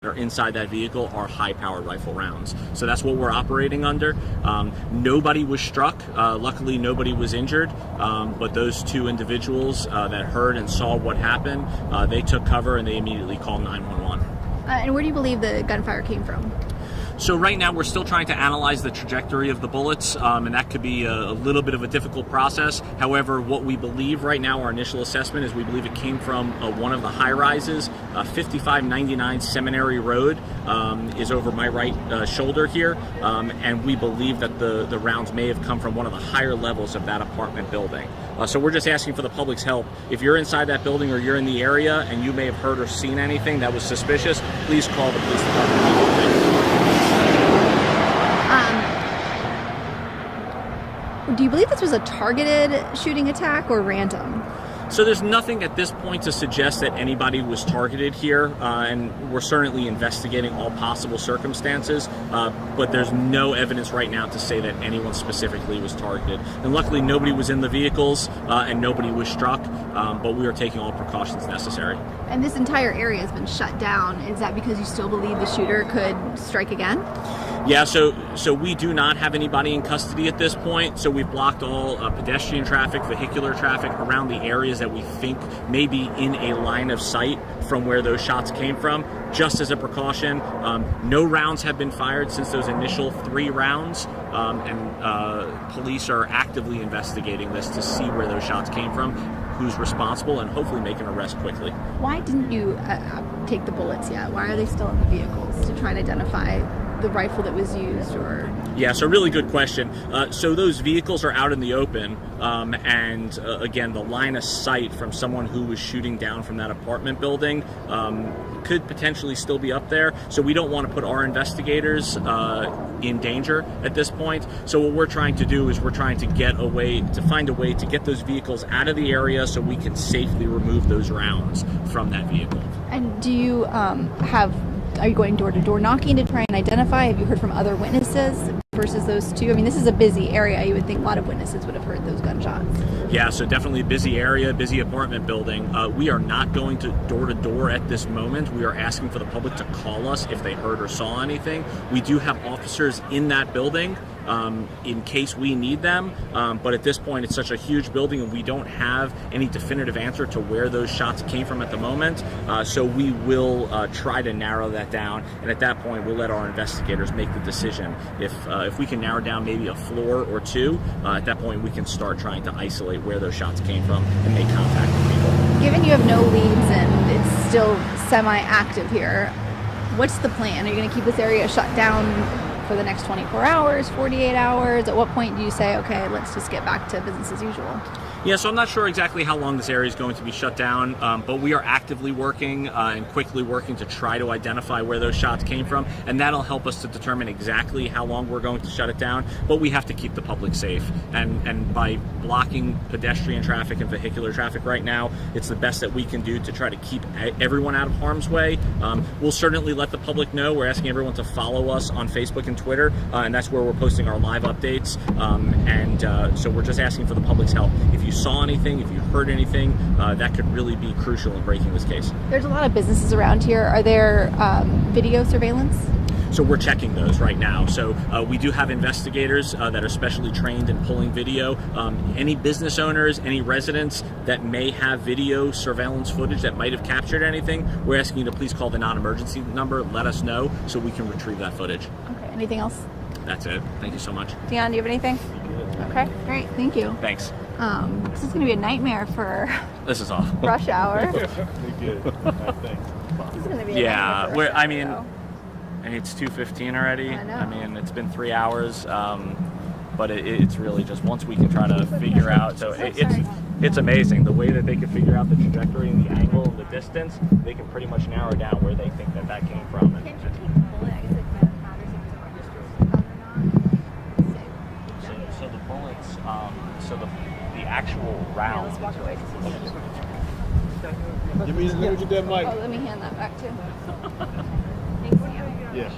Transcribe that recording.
are inside that vehicle are high-powered rifle rounds. So that's what we're operating under. Nobody was struck. Luckily, nobody was injured. But those two individuals that heard and saw what happened, they took cover and they immediately called 911. And where do you believe the gunfire came from? So right now we're still trying to analyze the trajectory of the bullets, and that could be a little bit of a difficult process. However, what we believe right now, our initial assessment is we believe it came from one of the high rises. 5599 Seminary Road is over my right shoulder here, and we believe that the rounds may have come from one of the higher levels of that apartment building. So we're just asking for the public's help. If you're inside that building or you're in the area and you may have heard or seen anything that was suspicious, please call the police department. Do you believe this was a targeted shooting attack or random? So there's nothing at this point to suggest that anybody was targeted here, and we're certainly investigating all possible circumstances, but there's no evidence right now to say that anyone specifically was targeted. And luckily nobody was in the vehicles and nobody was struck, but we are taking all precautions necessary. And this entire area has been shut down. Is that because you still believe the shooter could strike again? Yeah, so we do not have anybody in custody at this point. So we've blocked all pedestrian traffic, vehicular traffic around the areas that we think may be in a line of sight from where those shots came from, just as a precaution. No rounds have been fired since those initial 3 rounds, and police are actively investigating this to see where those shots came from, who's responsible, and hopefully make an arrest quickly. Why didn't you take the bullets yet? Why are they still in the vehicles to try and identify the rifle that was used? Or yeah, so really good question. So those vehicles are out in the open, and again, the line of sight from someone who was shooting down from that apartment building could potentially still be up there. So we don't want to put our investigators in danger at this point. So what we're trying to do is we're trying to find a way to get those vehicles out of the area so we can safely remove those rounds from that vehicle. And do you are you going door-to-door knocking to try and identify? Have you heard from other witnesses versus those two? I mean, this is a busy area. You would think a lot of witnesses would have heard those gunshots. Yeah, so definitely a busy area, busy apartment building. We are not going to door-to-door at this moment. We are asking for the public to call us if they heard or saw anything. We do have officers in that building in case we need them, but at this point it's such a huge building and we don't have any definitive answer to where those shots came from at the moment, so we will try to narrow that down, and at that point we'll let our investigators make the decision. If we can narrow down maybe a floor or two, at that point we can start trying to isolate where those shots came from and make contact with people. Given you have no leads and it's still semi-active here, what's the plan? Are you going to keep this area shut down for the next 24 hours, 48 hours? At what point do you say, okay, let's just get back to business as usual? Yeah, so I'm not sure exactly how long this area is going to be shut down, but we are actively working and quickly working to try to identify where those shots came from, and that'll help us to determine exactly how long we're going to shut it down. But we have to keep the public safe, and by blocking pedestrian traffic and vehicular traffic right now, it's the best that we can do to try to keep everyone out of harm's way. We'll certainly let the public know. We're asking everyone to follow us on Facebook and Twitter, and that's where we're posting our live updates, so we're just asking for the public's help. If you saw anything, if you heard anything, that could really be crucial in breaking this case. There's a lot of businesses around here. Are there video surveillance? So we're checking those right now. So we do have investigators that are specially trained in pulling video. Any business owners, any residents that may have video surveillance footage that might have captured anything, we're asking you to please call the non-emergency number, let us know so we can retrieve that footage. Okay, anything else? That's it. Thank you so much. Dion, do you have anything? Okay, great. Thank you. Thanks. This is going to be a nightmare for This is awful. rush hour. Good, I think. This is going to be a Yeah, nightmare for rush I hour, mean, though. and it's 2:15 already. I know. I mean, it's been 3 hours, but it's really just once we can try to figure out. So it's amazing the way that they can figure out the trajectory and the angle and the distance. They can pretty much narrow down where they think that came from. And so the bullets, the actual round. Let's walk away. Give me your dead mic. Oh, let me hand that back too. Thanks, Dion. Yeah.